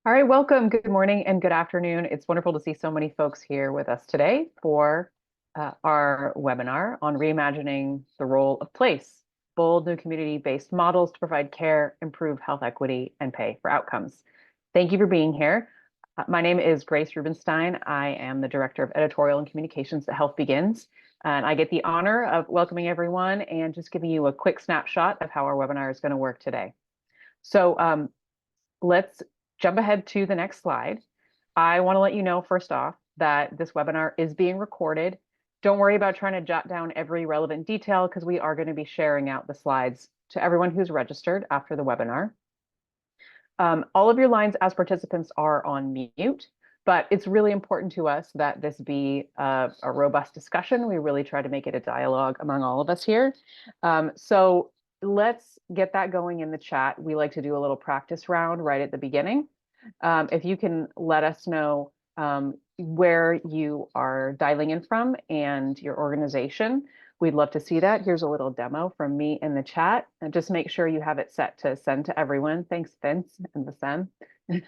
All right, welcome. Good morning and good afternoon. It's wonderful to see so many folks here with us today for our webinar on reimagining the role of place, bold new community-based models to provide care, improve health equity, and pay for outcomes. Thank you for being here. My name is Grace Rubenstein. I am the Director of Editorial and Communications at Health Begins, and I get the honor of welcoming everyone and just giving you a quick snapshot of how our webinar is going to work today. So let's jump ahead to the next slide. I want to let you know first off that this webinar is being recorded. Don't worry about trying to jot down every relevant detail because we are going to be sharing out the slides to everyone who's registered after the webinar. All of your lines as participants are on mute, but it's really important to us that this be a robust discussion. We really try to make it a dialogue among all of us here. So let's get that going in the chat. We like to do a little practice round right at the beginning. If you can let us know where you are dialing in from and your organization, we'd love to see that. Here's a little demo from me in the chat, and just make sure you have it set to send to everyone. Thanks, Vince and the send. Let's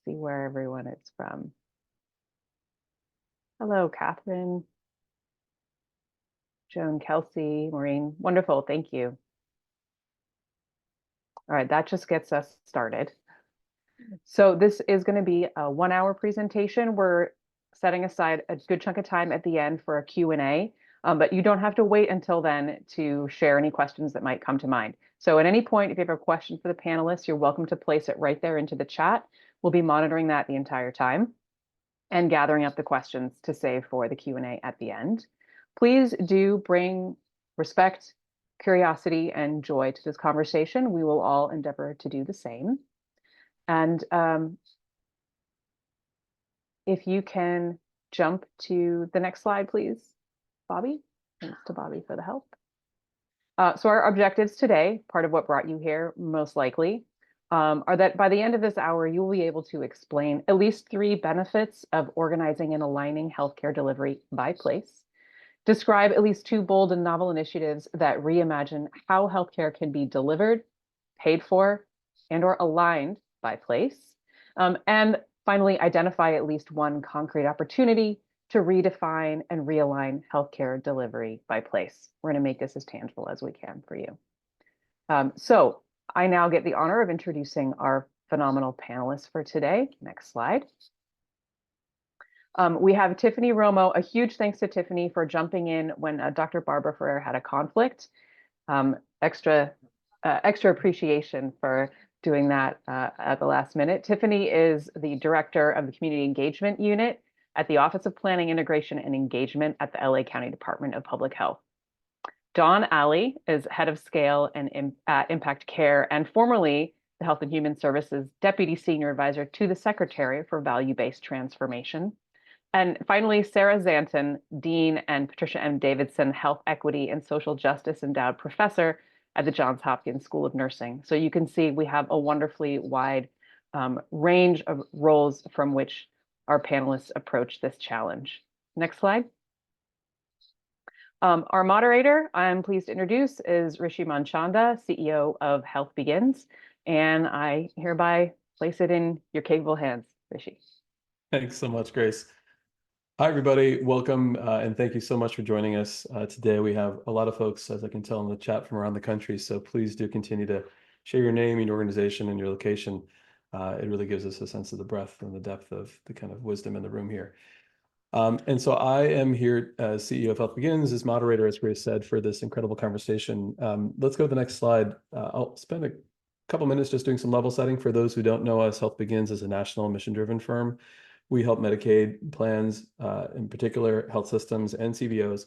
see where everyone is from. Hello, Catherine, Joan, Kelsey, Maureen. Wonderful, thank you. All right, that just gets us started. So this is going to be a 1-hour presentation. We're setting aside a good chunk of time at the end for a Q&A, but you don't have to wait until then to share any questions that might come to mind. So at any point, if you have a question for the panelists, you're welcome to place it right there into the chat. We'll be monitoring that the entire time and gathering up the questions to save for the Q&A at the end. Please do bring respect, curiosity, and joy to this conversation. We will all endeavor to do the same. And if you can jump to the next slide, please, Bobby. Thanks to Bobby for the help. So our objectives today, part of what brought you here, most likely, are that by the end of this hour, you will be able to explain at least 3 benefits of organizing and aligning healthcare delivery by place, describe at least 2 bold and novel initiatives that reimagine how healthcare can be delivered, paid for, and/or aligned by place, and finally, identify at least 1 concrete opportunity to redefine and realign healthcare delivery by place. We're going to make this as tangible as we can for you. So I now get the honor of introducing our phenomenal panelists for today. Next slide. We have Tiffany Romo. A huge thanks to Tiffany for jumping in when Dr. Barbara Ferrer had a conflict. Extra appreciation for doing that at the last minute. Tiffany is the director of the Community Engagement Unit at the Office of Planning, Integration, and Engagement at the LA County Department of Public Health. Dawn Alley is head of scale and impact care, and formerly the Health and Human Services Deputy Senior Advisor to the Secretary for Value-Based Transformation. And finally, Sarah Zanton, Dean, and Patricia M. Davidson, Health Equity and Social Justice Endowed Professor at the Johns Hopkins School of Nursing. So you can see we have a wonderfully wide range of roles from which our panelists approach this challenge. Next slide. Our moderator, I'm pleased to introduce, is Rishi Manchanda, CEO of Health Begins, and I hereby place it in your capable hands, Rishi. Thanks so much, Grace. Hi, everybody. Welcome, and thank you so much for joining us today. We have a lot of folks, as I can tell in the chat, from around the country, so please do continue to share your name, your organization, and your location. It really gives us a sense of the breadth and the depth of the kind of wisdom in the room here. And so I am here as CEO of Health Begins, as moderator, as Grace said, for this incredible conversation. Let's go to the next slide. I'll spend a couple minutes just doing some level setting. For those who don't know us, Health Begins is a national mission-driven firm. We help Medicaid plans, in particular health systems and CBOs,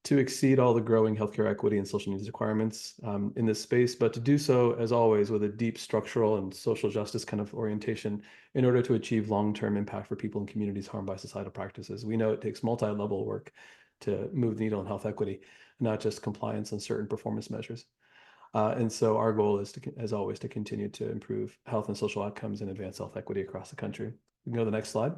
to exceed all the growing healthcare equity and social needs requirements in this space, but to do so, as always, with a deep structural and social justice kind of orientation in order to achieve long-term impact for people and communities harmed by societal practices. We know it takes multi-level work to move the needle in health equity, not just compliance on certain performance measures. And so our goal is, as always, to continue to improve health and social outcomes and advance health equity across the country. We can go to the next slide.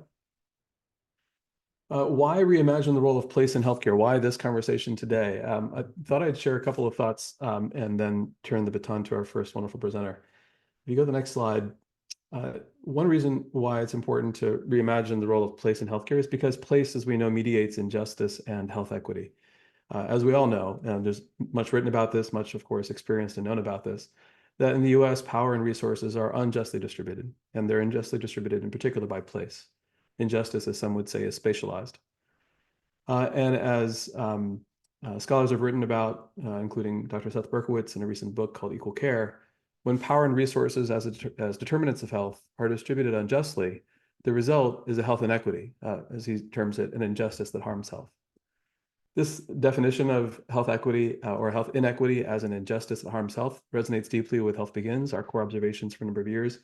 Why reimagine the role of place in healthcare? Why this conversation today? I thought I'd share a couple of thoughts and then turn the baton to our first wonderful presenter. If you go to the next slide, One reason why it's important to reimagine the role of place in healthcare is because place, as we know, mediates injustice and health equity. As we all know, and there's much written about this, much, of course, experienced and known about this, that in the US, power and resources are unjustly distributed, and they're unjustly distributed in particular by place. Injustice, as some would say, is spatialized. And as scholars have written about, including Dr. Seth Berkowitz in a recent book called Equal Care, when power and resources as determinants of health are distributed unjustly, the result is a health inequity, as he terms it, an injustice that harms health. This definition of health equity or health inequity as an injustice that harms health resonates deeply with Health Begins, our core observations for a number of years.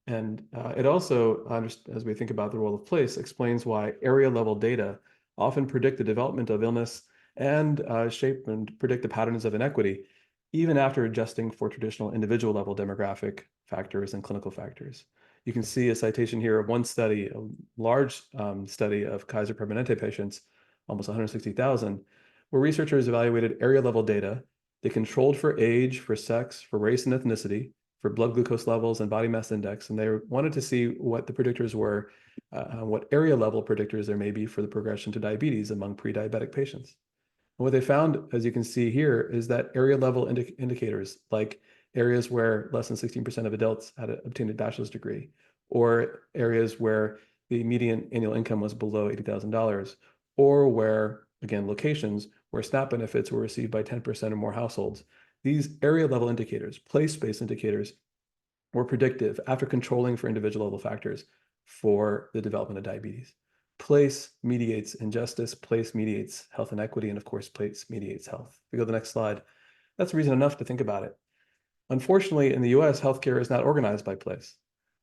It also, as we think about the role of place, explains why area level data often predict the development of illness and shape and predict the patterns of inequity, even after adjusting for traditional individual level demographic factors and clinical factors. You can see a citation here of one study, a large study of Kaiser Permanente patients, almost 160,000, where researchers evaluated area level data. They controlled for age, for sex, for race and ethnicity, for blood glucose levels and body mass index, and they wanted to see what the predictors were, what area level predictors there may be for the progression to diabetes among pre-diabetic patients. And what they found, as you can see here, is that area level indicators, like areas where less than 16% of adults had obtained a bachelor's degree, or areas where the median annual income was below $80,000, or where, again, locations where SNAP benefits were received by 10% or more households. These area level indicators, place-based indicators, were predictive after controlling for individual level factors for the development of diabetes. Place mediates injustice, place mediates health inequity, and of course, place mediates health. If we go to the next slide, that's reason enough to think about it. Unfortunately, in the US, healthcare is not organized by place.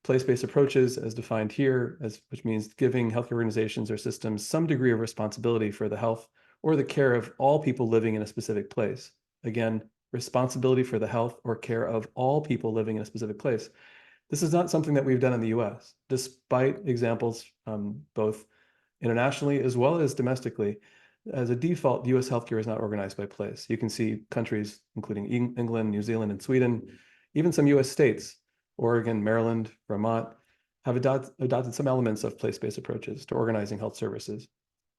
Place-based approaches, as defined here, which means giving healthcare organizations or systems some degree of responsibility for the health or the care of all people living in a specific place. Again, responsibility for the health or care of all people living in a specific place. This is not something that we've done in the US, despite examples both internationally as well as domestically. As a default, US healthcare is not organized by place. You can see countries, including England, New Zealand, and Sweden, even some US states, Oregon, Maryland, Vermont, have adopted some elements of place-based approaches to organizing health services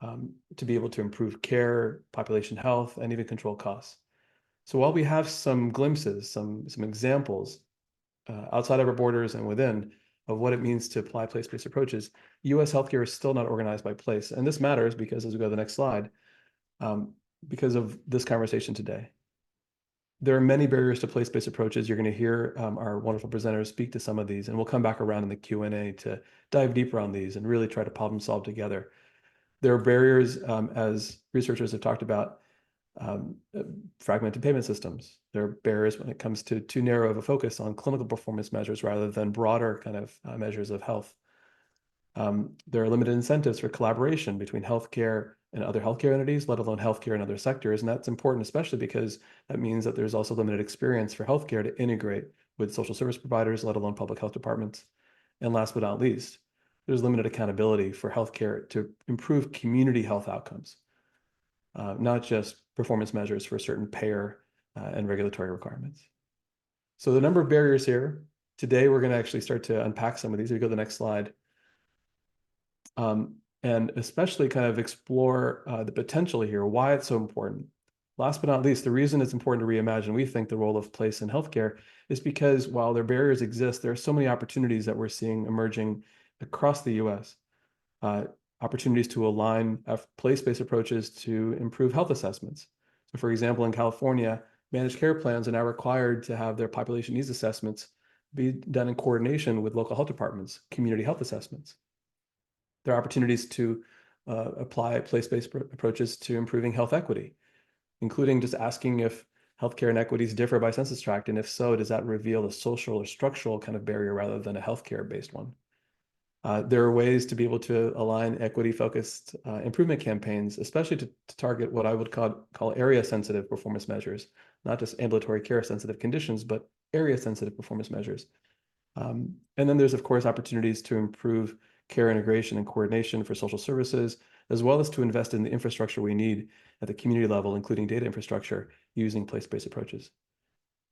to be able to improve care, population health, and even control costs. So while we have some glimpses, some examples outside of our borders and within of what it means to apply place-based approaches, US healthcare is still not organized by place. And this matters because, as we go to the next slide, because of this conversation today. There are many barriers to place-based approaches. You're going to hear our wonderful presenters speak to some of these, and we'll come back around in the Q&A to dive deeper on these and really try to problem solve together. There are barriers, as researchers have talked about, fragmented payment systems. There are barriers when it comes to too narrow of a focus on clinical performance measures rather than broader kind of measures of health. There are limited incentives for collaboration between healthcare and other healthcare entities, let alone healthcare and other sectors. And that's important, especially because that means that there's also limited experience for healthcare to integrate with social service providers, let alone public health departments. And last but not least, there's limited accountability for healthcare to improve community health outcomes, not just performance measures for certain payer and regulatory requirements. So the number of barriers here, today we're going to actually start to unpack some of these. We go to the next slide. And especially kind of explore the potential here, why it's so important. Last but not least, the reason it's important to reimagine, we think, the role of place in healthcare is because while their barriers exist, there are so many opportunities that we're seeing emerging across the US. Opportunities to align place-based approaches to improve health assessments. So for example, in California, managed care plans are now required to have their population needs assessments be done in coordination with local health departments, community health assessments. There are opportunities to apply place-based approaches to improving health equity, including just asking if healthcare inequities differ by census tract, and if so, does that reveal a social or structural kind of barrier rather than a healthcare-based one? There are ways to be able to align equity-focused improvement campaigns, especially to target what I would call area-sensitive performance measures, not just ambulatory care-sensitive conditions, but area-sensitive performance measures. And then there's, of course, opportunities to improve care integration and coordination for social services, as well as to invest in the infrastructure we need at the community level, including data infrastructure, using place-based approaches.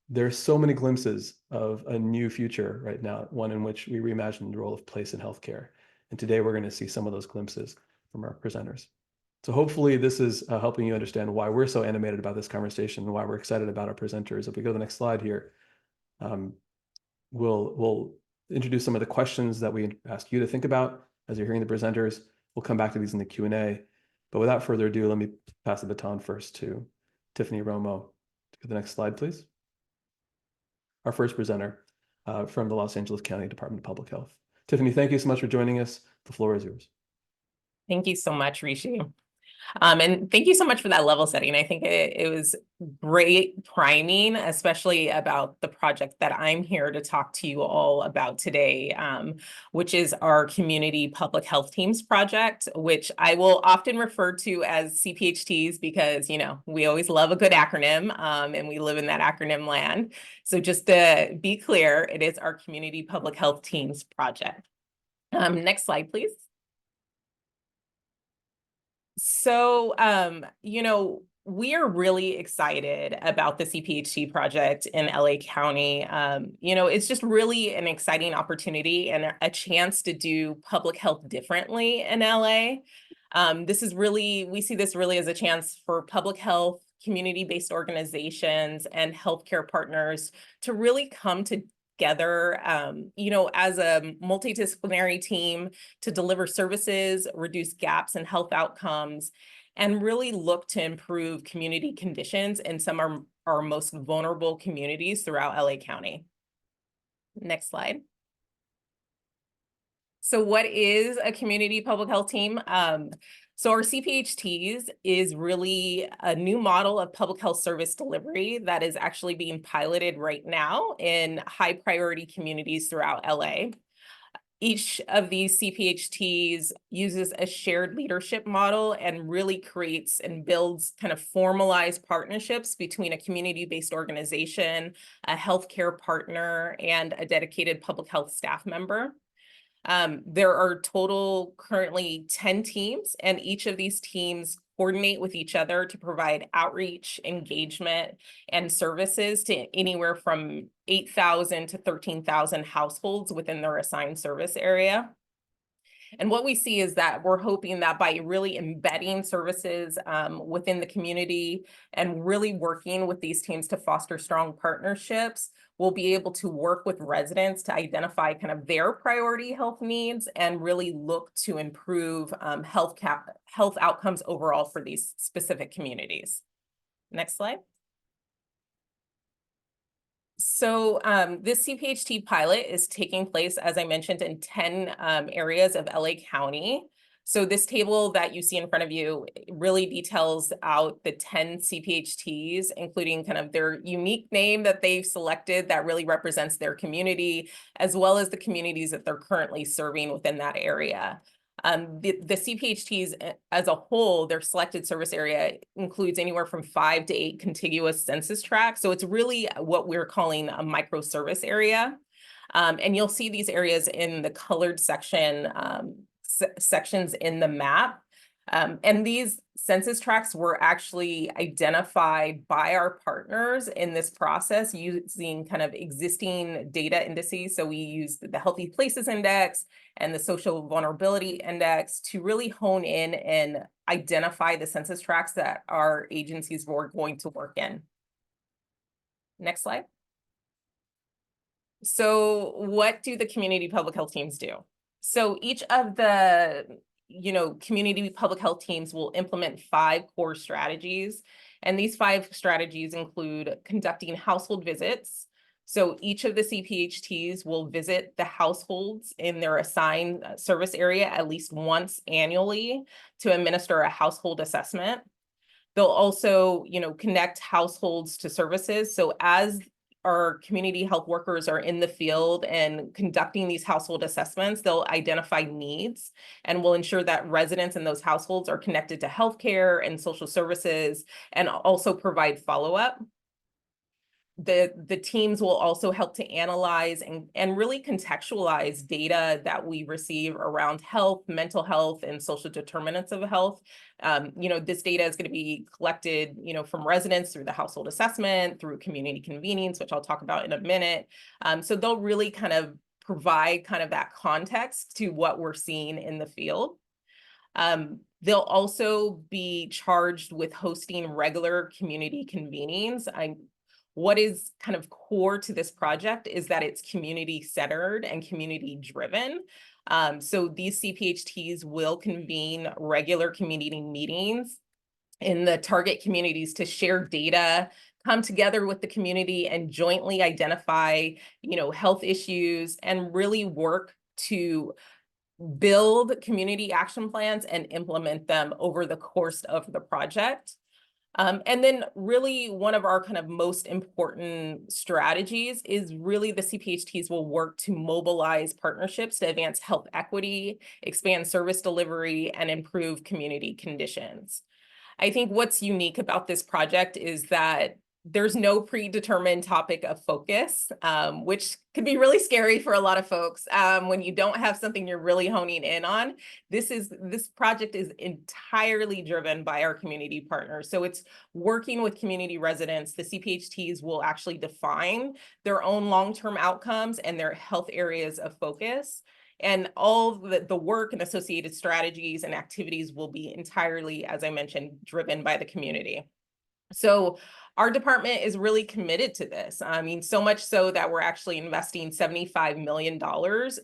There's so many glimpses of a new future right now, one in which we reimagine the role of place in healthcare. And today we're going to see some of those glimpses from our presenters. So hopefully this is helping you understand why we're so animated about this conversation and why we're excited about our presenters. If we go to the next slide here, we'll introduce some of the questions that we ask you to think about as you're hearing the presenters. We'll come back to these in the Q&A. But without further ado, let me pass the baton first to Tiffany Romo. To the next slide, please. Our first presenter from the Los Angeles County Department of Public Health. Tiffany, thank you so much for joining us. The floor is yours. Thank you so much, Rishi. And thank you so much for that level setting. I think it was great priming, especially about the project that I'm here to talk to you all about today, which is our Community Public Health Teams project, which I will often refer to as CPHTs because, you know, we always love a good acronym and we live in that acronym land. So just to be clear, it is our Community Public Health Teams project. Next slide, please. So, you know, we are really excited about the CPHT project in LA County. You know, it's just really an exciting opportunity and a chance to do public health differently in LA. This is really, we see this really as a chance for public health, community-based organizations and healthcare partners to really come together, you know, as a multidisciplinary team to deliver services, reduce gaps in health outcomes, and really look to improve community conditions in some of our most vulnerable communities throughout LA County. Next slide. So what is a community public health team? So our CPHTs is really a new model of public health service delivery that is actually being piloted right now in high priority communities throughout LA. Each of these CPHTs uses a shared leadership model and really creates and builds kind of formalized partnerships between a community-based organization, a healthcare partner, and a dedicated public health staff member. There are total currently 10 teams, and each of these teams coordinate with each other to provide outreach, engagement, and services to anywhere from 8,000 to 13,000 households within their assigned service area. And what we see is that we're hoping that by really embedding services within the community and really working with these teams to foster strong partnerships, we'll be able to work with residents to identify kind of their priority health needs and really look to improve health outcomes overall for these specific communities. Next slide. So this CPHT pilot is taking place, as I mentioned, in 10 areas of LA County. So this table that you see in front of you really details out the 10 CPHTs, including kind of their unique name that they've selected that really represents their community, as well as the communities that they're currently serving within that area. The CPHTs as a whole, their selected service area includes anywhere from 5 to 8 contiguous census tracts. So it's really what we're calling a micro service area. And you'll see these areas in the colored sections in the map. And these census tracts were actually identified by our partners in this process using kind of existing data indices. So we used the Healthy Places Index and the Social Vulnerability Index to really hone in and identify the census tracts that our agencies were going to work in. Next slide. So what do the community public health teams do? So each of the community public health teams will implement 5 core strategies. And these 5 strategies include conducting household visits. So each of the CPHTs will visit the households in their assigned service area at least once annually to administer a household assessment. They'll also, connect households to services. So as our community health workers are in the field and conducting these household assessments, they'll identify needs and will ensure that residents in those households are connected to healthcare and social services and also provide follow-up. The teams will also help to analyze and really contextualize data that we receive around health, mental health, and social determinants of health. This data is going to be collected, from residents through the household assessment, through community convenings, which I'll talk about in a minute. So they'll really kind of provide kind of that context to what we're seeing in the field. They'll also be charged with hosting regular community convenings. What is kind of core to this project is that it's community centered and community driven. So these CPHTs will convene regular community meetings in the target communities to share data, come together with the community and jointly identify, health issues, and really work to build community action plans and implement them over the course of the project. And then really one of our kind of most important strategies is really the CPHTs will work to mobilize partnerships to advance health equity, expand service delivery, and improve community conditions. I think what's unique about this project is that there's no predetermined topic of focus, which could be really scary for a lot of folks when you don't have something you're really honing in on. This project is entirely driven by our community partners. So it's working with community residents. The CPHTs will actually define their own long-term outcomes and their health areas of focus. And all the work and associated strategies and activities will be entirely, as I mentioned, driven by the community. So our department is really committed to this. I mean, so much so that we're actually investing $75 million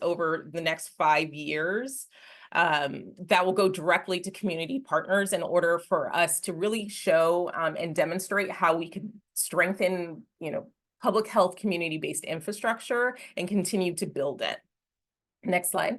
over the next 5 years that will go directly to community partners in order for us to really show and demonstrate how we could strengthen, public health community-based infrastructure and continue to build it. Next slide.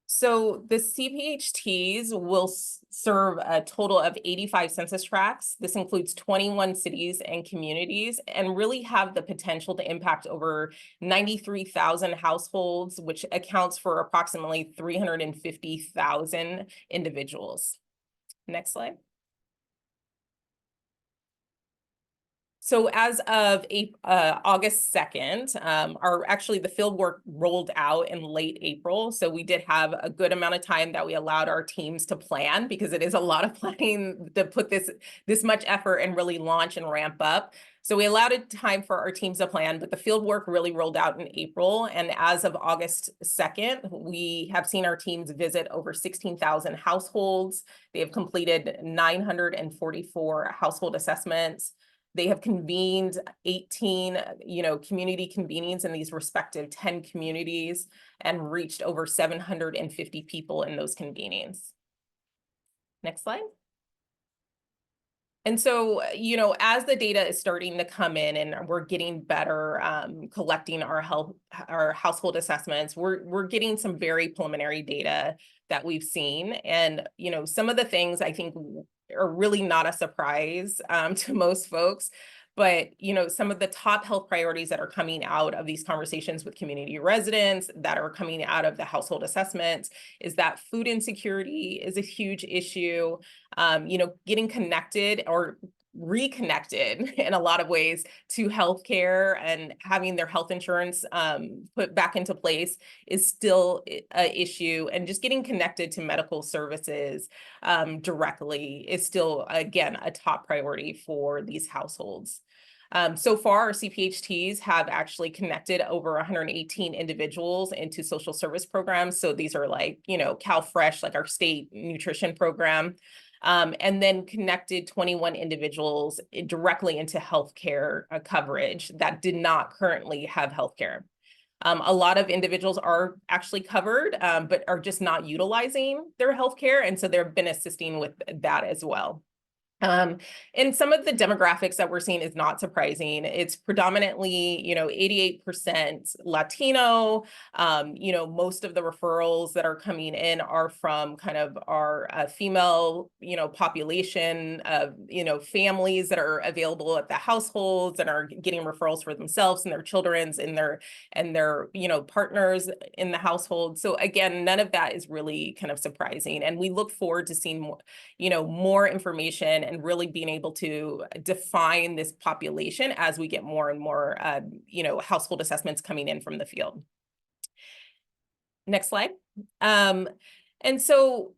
So the CPHTs will serve a total of 85 census tracts. This includes 21 cities and communities, and really have the potential to impact over 93,000 households, which accounts for approximately 350,000 individuals. Next slide. So as of August 2nd, the field work rolled out in late April. So we did have a good amount of time that we allowed our teams to plan, because it is a lot of planning to put this much effort and really launch and ramp up. So we allowed it time for our teams to plan, but the field work really rolled out in April. And as of August 2nd, we have seen our teams visit over 16,000 households. They have completed 944 household assessments. They have convened 18, community convenings in these respective 10 communities and reached over 750 people in those convenings. Next slide. And so, as the data is starting to come in and we're getting better collecting our household assessments, we're getting some very preliminary data that we've seen. And, some of the things I think are really not a surprise to most folks. But, some of the top health priorities that are coming out of these conversations with community residents, that are coming out of the household assessments, is that food insecurity is a huge issue. Getting connected or reconnected in a lot of ways to healthcare and having their health insurance put back into place is still an issue. And just getting connected to medical services directly is still, again, a top priority for these households. So far, our CPHTs have actually connected over 118 individuals into social service programs. So these are like, CalFresh, like our state nutrition program. And then connected 21 individuals directly into healthcare coverage that did not currently have healthcare. A lot of individuals are actually covered, but are just not utilizing their healthcare. And so they've been assisting with that as well. And some of the demographics that we're seeing is not surprising. It's predominantly, 88% Latino. Most of the referrals that are coming in are from kind of our female, population of, families that are available at the households and are getting referrals for themselves and their children's and their partners in the household. So again, none of that is really kind of surprising. And we look forward to seeing more information and really being able to define this population as we get more and more, household assessments coming in from the field. Next slide. And so,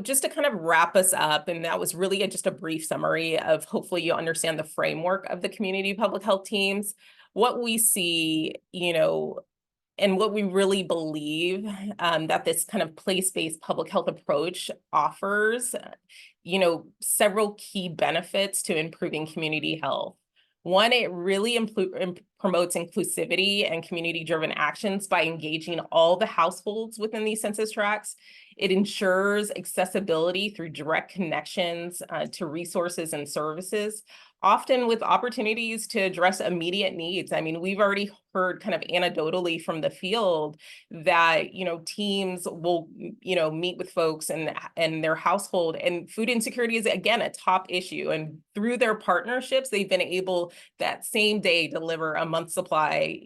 just to kind of wrap us up, and that was really just a brief summary of hopefully you understand the framework of the community public health teams, what we see, and what we really believe that this kind of place-based public health approach offers, several key benefits to improving community health. One, it really promotes inclusivity and community-driven actions by engaging all the households within these census tracts. It ensures accessibility through direct connections to resources and services, often with opportunities to address immediate needs. I mean, we've already heard kind of anecdotally from the field that, teams will, meet with folks and their household, and food insecurity is, again, a top issue. And through their partnerships, they've been able that same day deliver a month's supply,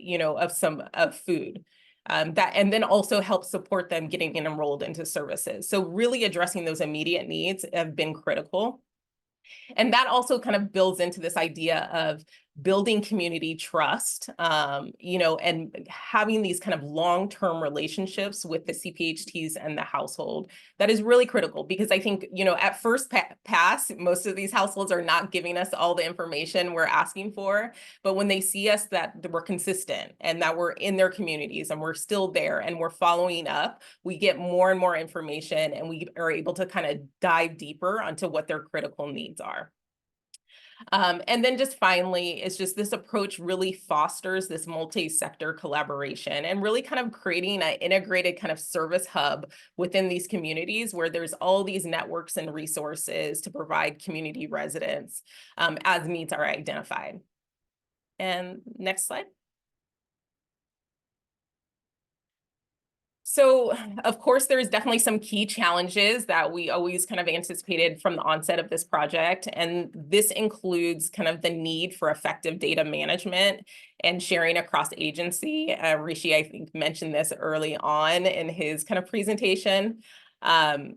of food. And then also help support them getting enrolled into services. So really addressing those immediate needs have been critical. And that also kind of builds into this idea of building community trust, and having these kind of long-term relationships with the CPHTs and the household. That is really critical because I think, at first pass, most of these households are not giving us all the information we're asking for. But when they see us that we're consistent and that we're in their communities and we're still there and we're following up, we get more and more information and we are able to kind of dive deeper onto what their critical needs are. And then just finally, it's just this approach really fosters this multi-sector collaboration and really kind of creating an integrated kind of service hub within these communities where there's all these networks and resources to provide community residents as needs are identified. And next slide. So, of course, there's definitely some key challenges that we always kind of anticipated from the onset of this project. And this includes kind of the need for effective data management and sharing across agency. Rishi, I think, mentioned this early on in his kind of presentation.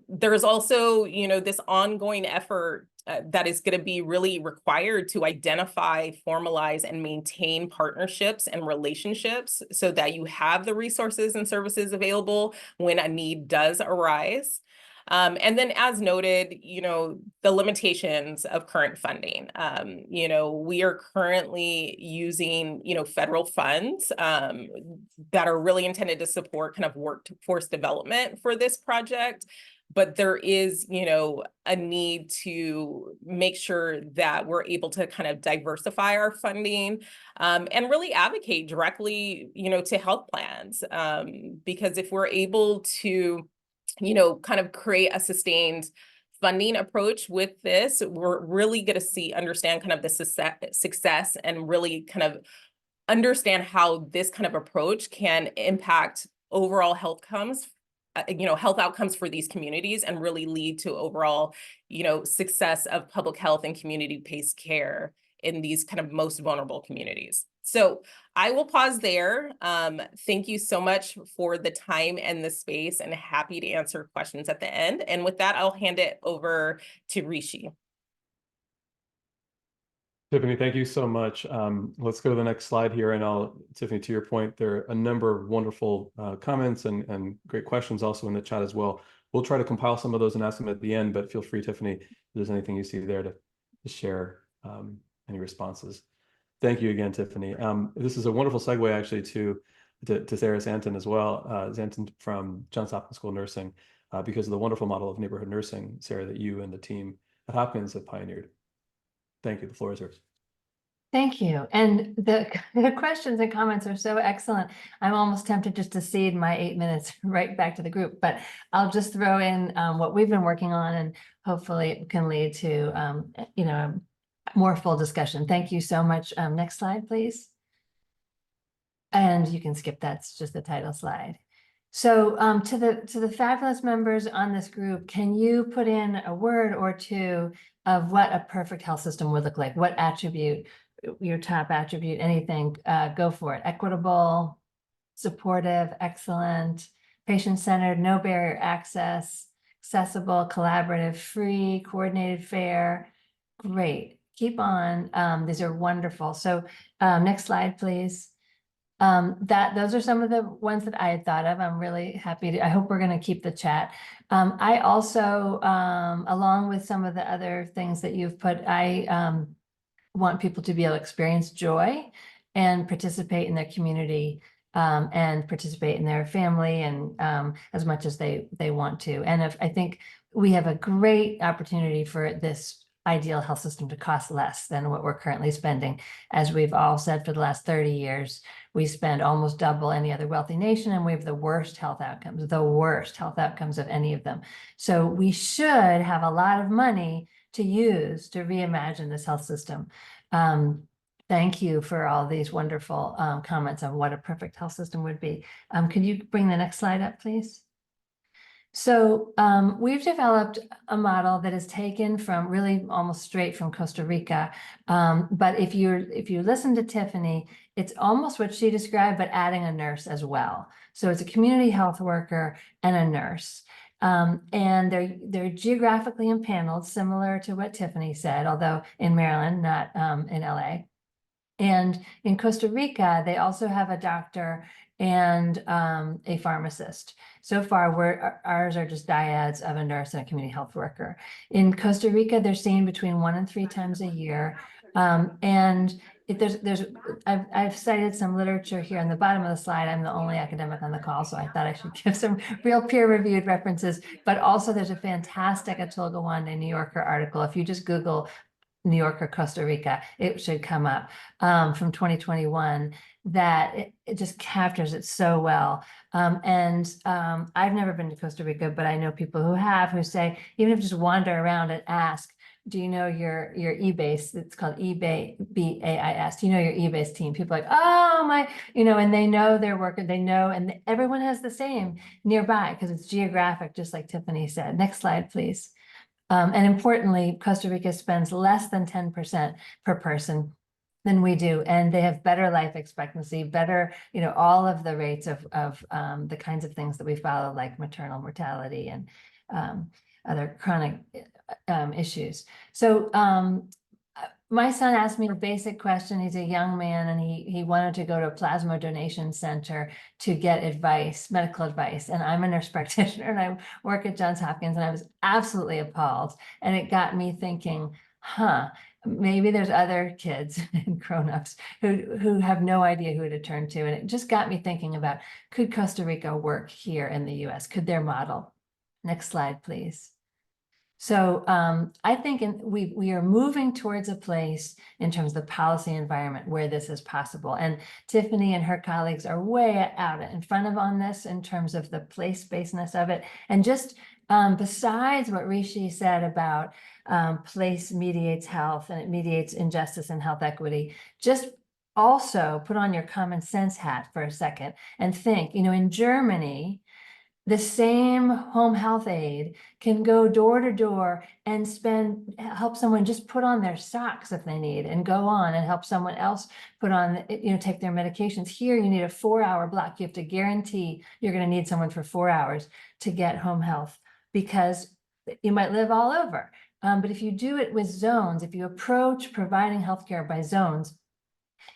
There's also, this ongoing effort that is going to be really required to identify, formalize, and maintain partnerships and relationships so that you have the resources and services available when a need does arise. And then, as noted, the limitations of current funding. We are currently using, federal funds that are really intended to support kind of workforce development for this project. But there is, a need to make sure that we're able to kind of diversify our funding and really advocate directly, to health plans. Because if we're able to, kind of create a sustained funding approach with this, we're really going to understand kind of the success and really kind of understand how this kind of approach can impact overall health outcomes for these communities and really lead to overall, success of public health and community-based care in these kind of most vulnerable communities. So I will pause there. Thank you so much for the time and the space, and happy to answer questions at the end. And with that, I'll hand it over to Rishi. Tiffany, thank you so much. Let's go to the next slide here. And Tiffany, to your point, there are a number of wonderful comments and great questions also in the chat as well. We'll try to compile some of those and ask them at the end, but feel free, Tiffany, if there's anything you see there to share any responses. Thank you again, Tiffany. This is a wonderful segue actually to Sarah Zanton as well. Zanton from Johns Hopkins School of Nursing, because of the wonderful model of neighborhood nursing, Sarah, that you and the team at Hopkins have pioneered. Thank you. The floor is yours. Thank you. And the questions and comments are so excellent. I'm almost tempted just to cede my 8 minutes right back to the group, but I'll just throw in what we've been working on, and hopefully it can lead to, a more full discussion. Thank you so much. Next slide, please. And you can skip that. It's just the title slide. So to the fabulous members on this group, can you put in a word or two of what a perfect health system would look like? What attribute, your top attribute, anything, go for it. Equitable, supportive, excellent, patient-centered, no barrier access, accessible, collaborative, free, coordinated, fair, Great. Keep on. These are wonderful. So next slide, please. Those are some of the ones that I had thought of. I'm really happy to, I hope we're going to keep the chat. I also, along with some of the other things that you've put, I want people to be able to experience joy and participate in their community, and participate in their family, and as much as they want to. And I think we have a great opportunity for this ideal health system to cost less than what we're currently spending. As we've all said for the last 30 years, we spend almost double any other wealthy nation, and we have the worst health outcomes of any of them. So we should have a lot of money to use to reimagine this health system. Thank you for all these wonderful comments on what a perfect health system would be. Could you bring the next slide up, please? So we've developed a model that is taken from really almost straight from Costa Rica. But if you listen to Tiffany, it's almost what she described, but adding a nurse as well. So it's a community health worker and a nurse. And they're geographically impaneled, similar to what Tiffany said, although in Maryland, not in LA. And in Costa Rica, they also have a doctor and a pharmacist. So far, ours are just dyads of a nurse and a community health worker. In Costa Rica, they're seen between 1 and 3 times a year. And I've cited some literature here on the bottom of the slide. I'm the only academic on the call, so I thought I should give some real peer-reviewed references. But also, there's a fantastic Atul Gawande New Yorker article. If you just Google New York or Costa Rica, it should come up, from 2021, that it just captures it so well. I've never been to Costa Rica, but I know people who have, who say, even if you just wander around and ask, do you know your eBase? It's called eBay, BAIS. Do you know your eBase team? People are like, oh my, and they know their work, and they know, and everyone has the same nearby because it's geographic, just like Tiffany said. Next slide, please. And importantly, Costa Rica spends less than 10% per person than we do, and they have better life expectancy, better, all of the rates of the kinds of things that we follow, like maternal mortality and other chronic issues. So my son asked me a basic question. He's a young man, and he wanted to go to a plasma donation center to get advice, medical advice. And I'm a nurse practitioner, and I work at Johns Hopkins, and I was absolutely appalled. And it got me thinking, maybe there's other kids and grownups who have no idea who to turn to. And it just got me thinking about, could Costa Rica work here in the US? Could their model? Next slide, please. So I think we are moving towards a place in terms of the policy environment where this is possible. And Tiffany and her colleagues are way out in front of on this in terms of the place-basedness of it. And just besides what Rishi said about place mediates health, and it mediates injustice and health equity, just also put on your common sense hat for a second and think, in Germany, the same home health aide can go door to door and help someone just put on their socks if they need, and go on and help someone else put on, take their medications. Here, you need a 4-hour block. You have to guarantee you're going to need someone for 4 hours to get home health, because you might live all over. But if you do it with zones, if you approach providing healthcare by zones,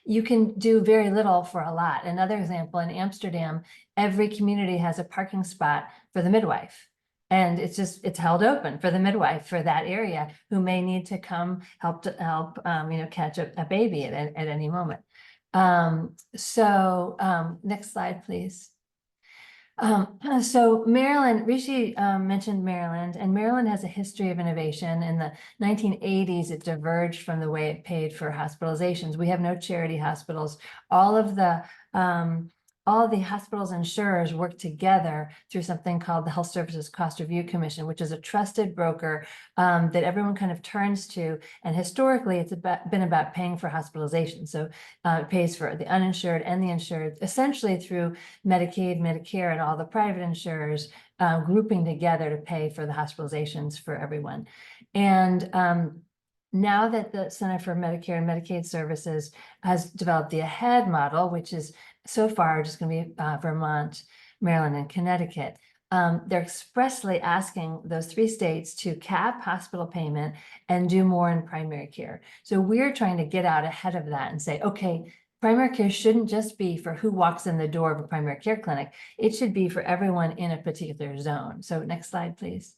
you can do very little for a lot. Another example, in Amsterdam, every community has a parking spot for the midwife. And it's held open for the midwife for that area, who may need to come help catch a baby at any moment. Next slide, please. So Maryland, Rishi mentioned Maryland, and Maryland has a history of innovation. In the 1980s, it diverged from the way it paid for hospitalizations. We have no charity hospitals. All the hospitals insurers work together through something called the Health Services Cost Review Commission, which is a trusted broker that everyone kind of turns to. And historically, it's been about paying for hospitalization. So it pays for the uninsured and the insured, essentially through Medicaid, Medicare, and all the private insurers grouping together to pay for the hospitalizations for everyone. And now that the Center for Medicare and Medicaid Services has developed the AHEAD model, which is so far just going to be Vermont, Maryland, and Connecticut, they're expressly asking those 3 states to cap hospital payment and do more in primary care. So we're trying to get out ahead of that and say, okay, primary care shouldn't just be for who walks in the door of a primary care clinic. It should be for everyone in a particular zone. So next slide, please.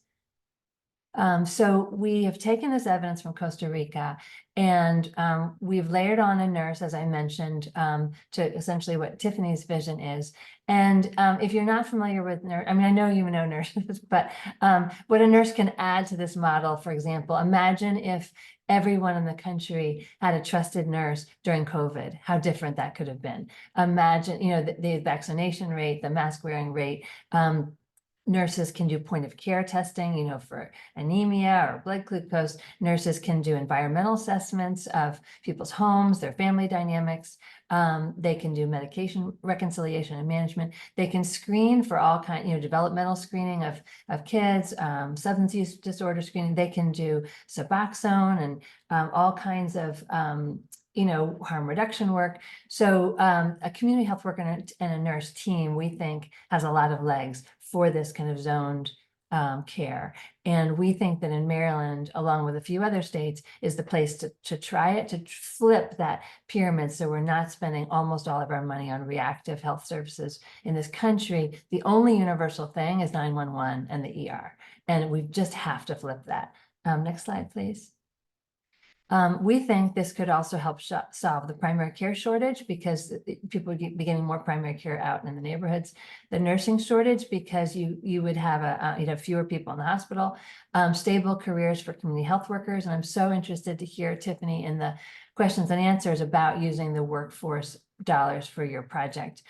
So we have taken this evidence from Costa Rica, and we've layered on a nurse, as I mentioned, to essentially what Tiffany's vision is. And if you're not familiar with nurse, I mean, I know you know nurses, but what a nurse can add to this model, for example, imagine if everyone in the country had a trusted nurse during COVID, how different that could have been. Imagine, you know, the vaccination rate, the mask wearing rate. Nurses can do point of care testing, you know, for anemia or blood glucose. Nurses can do environmental assessments of people's homes, their family dynamics. They can do medication reconciliation and management. They can screen for all kinds, you know, developmental screening of kids, substance use disorder screening. They can do Suboxone and all kinds of you know, harm reduction work. So a community health worker and a nurse team, we think, has a lot of legs for this kind of zoned care. And we think that in Maryland, along with a few other states, is the place to try it, to flip that pyramid so we're not spending almost all of our money on reactive health services in this country. The only universal thing is 911 and the ER. And we just have to flip that. Next slide, please. We think this could also help solve the primary care shortage, because people would be getting more primary care out in the neighborhoods. The nursing shortage, because you would have you'd have fewer people in the hospital. Stable careers for community health workers. And I'm so interested to hear, Tiffany, in the questions and answers about using the workforce dollars for your project.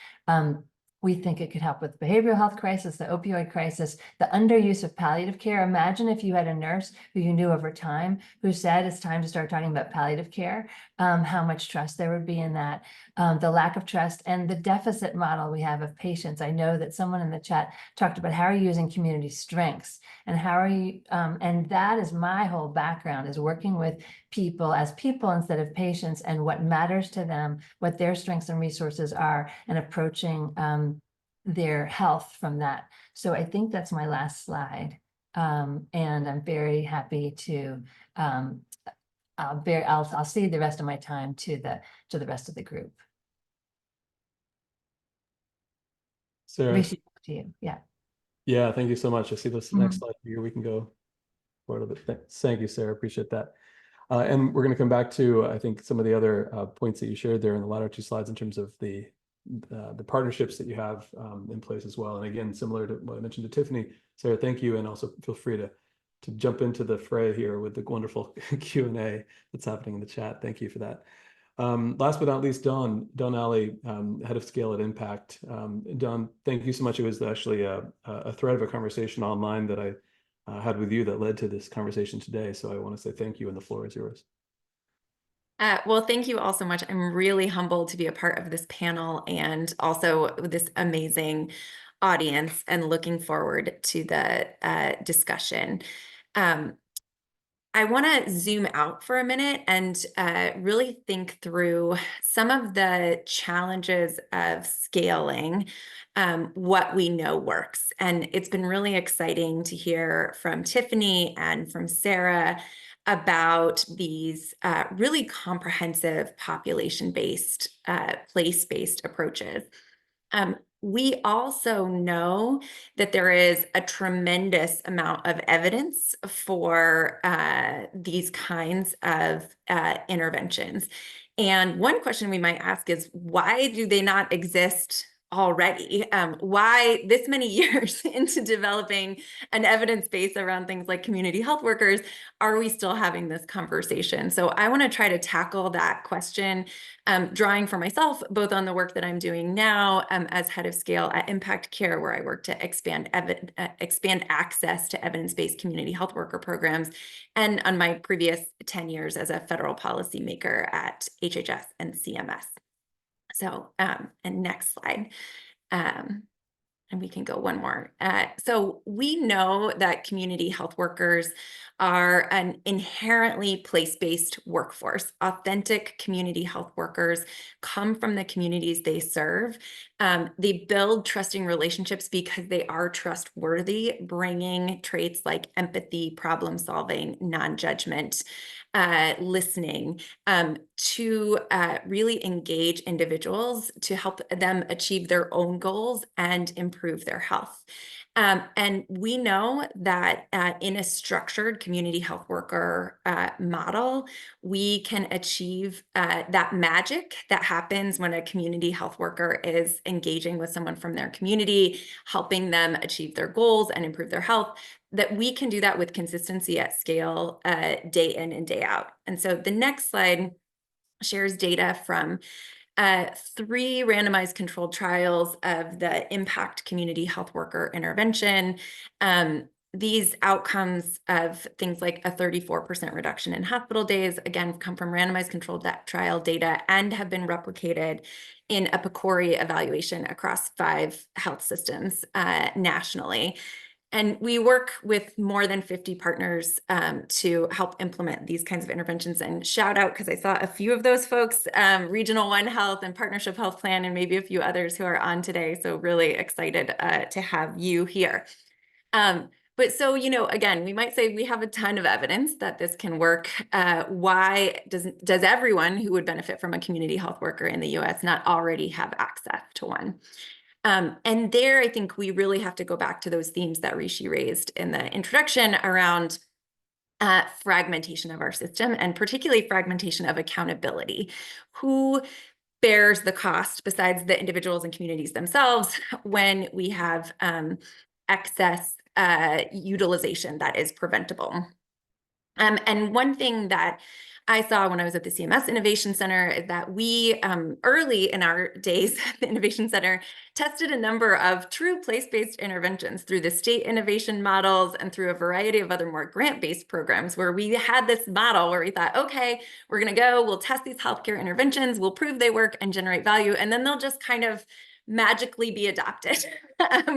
We think it could help with behavioral health crisis, the opioid crisis, the underuse of palliative care. Imagine if you had a nurse who you knew over time who said it's time to start talking about palliative care, how much trust there would be in that, the lack of trust, and the deficit model we have of patients. I know that someone in the chat talked about how are you using community strengths, and how are you, and that is my whole background, is working with people as people instead of patients, and what matters to them, what their strengths and resources are, and approaching their health from that. So I think that's my last slide. And I'm very happy to, I'll cede the rest of my time to the rest of the group. Sarah. Rishi, to you. Yeah. Yeah, thank you so much. I see this next slide here. We can go forward a bit. Thank you, Sarah. Appreciate that. And we're going to come back to, I think, some of the other points that you shared there in the latter 2 slides in terms of the partnerships that you have in place as well. And again, similar to what I mentioned to Tiffany, Sarah, thank you. And also feel free to jump into the fray here with the wonderful Q&A that's happening in the chat. Thank you for that. Last but not least, Dawn Alley, head of scale at Impact. Dawn, thank you so much. It was actually a thread of a conversation online that I had with you that led to this conversation today. So I want to say thank you, and the floor is yours. Well, thank you all so much. I'm really humbled to be a part of this panel and also this amazing audience, and looking forward to the discussion. I want to zoom out for a minute and really think through some of the challenges of scaling what we know works. And it's been really exciting to hear from Tiffany and from Sarah about these really comprehensive population-based, place-based approaches. We also know that there is a tremendous amount of evidence for these kinds of interventions. And one question we might ask is, why do they not exist already? Why this many years into developing an evidence base around things like community health workers, are we still having this conversation? So I want to try to tackle that question, drawing for myself, both on the work that I'm doing now as head of scale at Impact Care, where I work to expand access to evidence-based community health worker programs, and on my previous 10 years as a federal policymaker at HHS and CMS. So, and next slide. And we can go one more. So we know that community health workers are an inherently place-based workforce. Authentic community health workers come from the communities they serve. They build trusting relationships because they are trustworthy, bringing traits like empathy, problem solving, non-judgment, listening, to really engage individuals to help them achieve their own goals and improve their health. And we know that in a structured community health worker model, we can achieve that magic that happens when a community health worker is engaging with someone from their community, helping them achieve their goals and improve their health, that we can do that with consistency at scale, day in and day out. And so the next slide shares data from 3 randomized controlled trials of the impact community health worker intervention. These outcomes of things like a 34% reduction in hospital days, again, come from randomized controlled trial data and have been replicated in a PCORI evaluation across 5 health systems nationally. And we work with more than 50 partners to help implement these kinds of interventions. And shout out, because I saw a few of those folks, Regional One Health and Partnership Health Plan, and maybe a few others who are on today. So really excited to have you here. But so, again, we might say we have a ton of evidence that this can work. Why does everyone who would benefit from a community health worker in the US not already have access to one? And there, I think we really have to go back to those themes that Rishi raised in the introduction around fragmentation of our system, and particularly fragmentation of accountability. Who bears the cost besides the individuals and communities themselves when we have excess utilization that is preventable? And one thing that I saw when I was at the CMS Innovation Center is that we, early in our days at the Innovation Center, tested a number of true place-based interventions through the state innovation models and through a variety of other more grant-based programs, where we had this model where we thought, okay, we're going to go, we'll test these healthcare interventions, we'll prove they work and generate value, and then they'll just kind of magically be adopted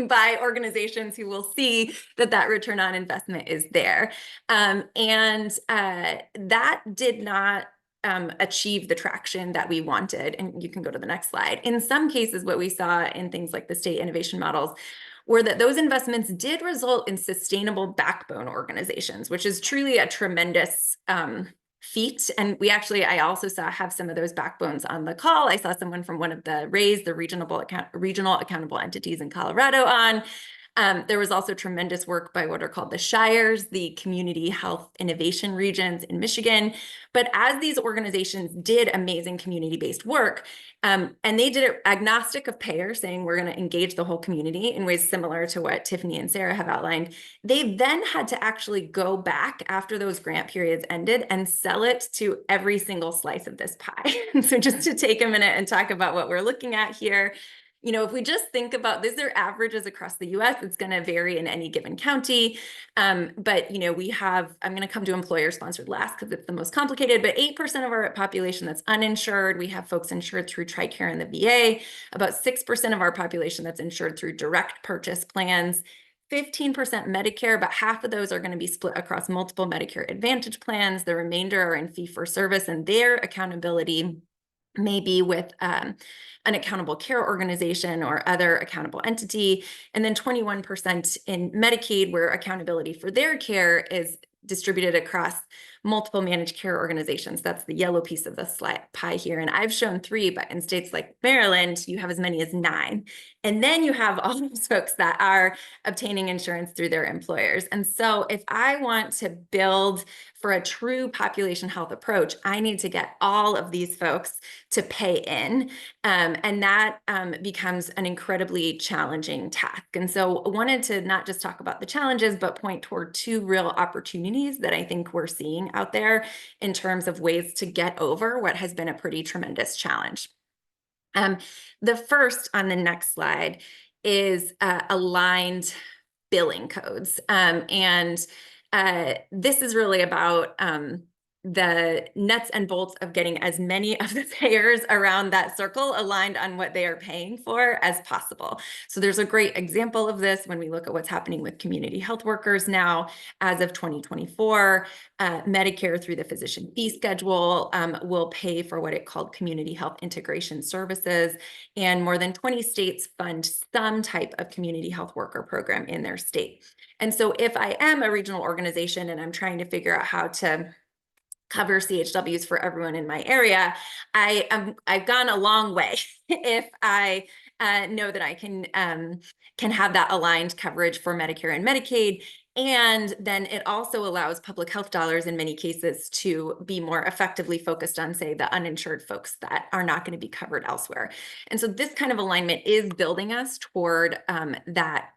by organizations who will see that that return on investment is there. And that did not achieve the traction that we wanted. And you can go to the next slide. In some cases, what we saw in things like the state innovation models were that those investments did result in sustainable backbone organizations, which is truly a tremendous feat. And I also have some of those backbones on the call. I saw someone from one of the RAIs, the regional accountable entities in Colorado, on. There was also tremendous work by what are called the Shires, the community health innovation regions in Michigan. But as these organizations did amazing community-based work, and they did it agnostic of payer, saying we're going to engage the whole community in ways similar to what Tiffany and Sarah have outlined, they then had to actually go back after those grant periods ended and sell it to every single slice of this pie. So just to take a minute and talk about what we're looking at here. If we just think about, these are averages across the US, it's going to vary in any given county. But, we have, I'm going to come to employer-sponsored last because it's the most complicated, but 8% of our population that's uninsured. We have folks insured through TRICARE and the VA, about 6% of our population that's insured through direct purchase plans, 15% Medicare, but half of those are going to be split across multiple Medicare Advantage plans. The remainder are in fee-for-service, and their accountability may be with an accountable care organization or other accountable entity. And then 21% in Medicaid, where accountability for their care is distributed across multiple managed care organizations. That's the yellow piece of the slide pie here. And I've shown 3, but in states like Maryland, you have as many as 9. And then you have all those folks that are obtaining insurance through their employers. And so if I want to build for a true population health approach, I need to get all of these folks to pay in. And that becomes an incredibly challenging task. And so I wanted to not just talk about the challenges, but point toward 2 real opportunities that I think we're seeing out there in terms of ways to get over what has been a pretty tremendous challenge. The first on the next slide is aligned billing codes. And this is really about the nuts and bolts of getting as many of the payers around that circle aligned on what they are paying for as possible. So there's a great example of this when we look at what's happening with community health workers now. As of 2024, Medicare through the physician fee schedule will pay for what it called community health integration services, and more than 20 states fund some type of community health worker program in their state. And so if I am a regional organization and I'm trying to figure out how to cover CHWs for everyone in my area, I've gone a long way if I know that I can have that aligned coverage for Medicare and Medicaid. And then it also allows public health dollars in many cases to be more effectively focused on, say, the uninsured folks that are not going to be covered elsewhere. And so this kind of alignment is building us toward that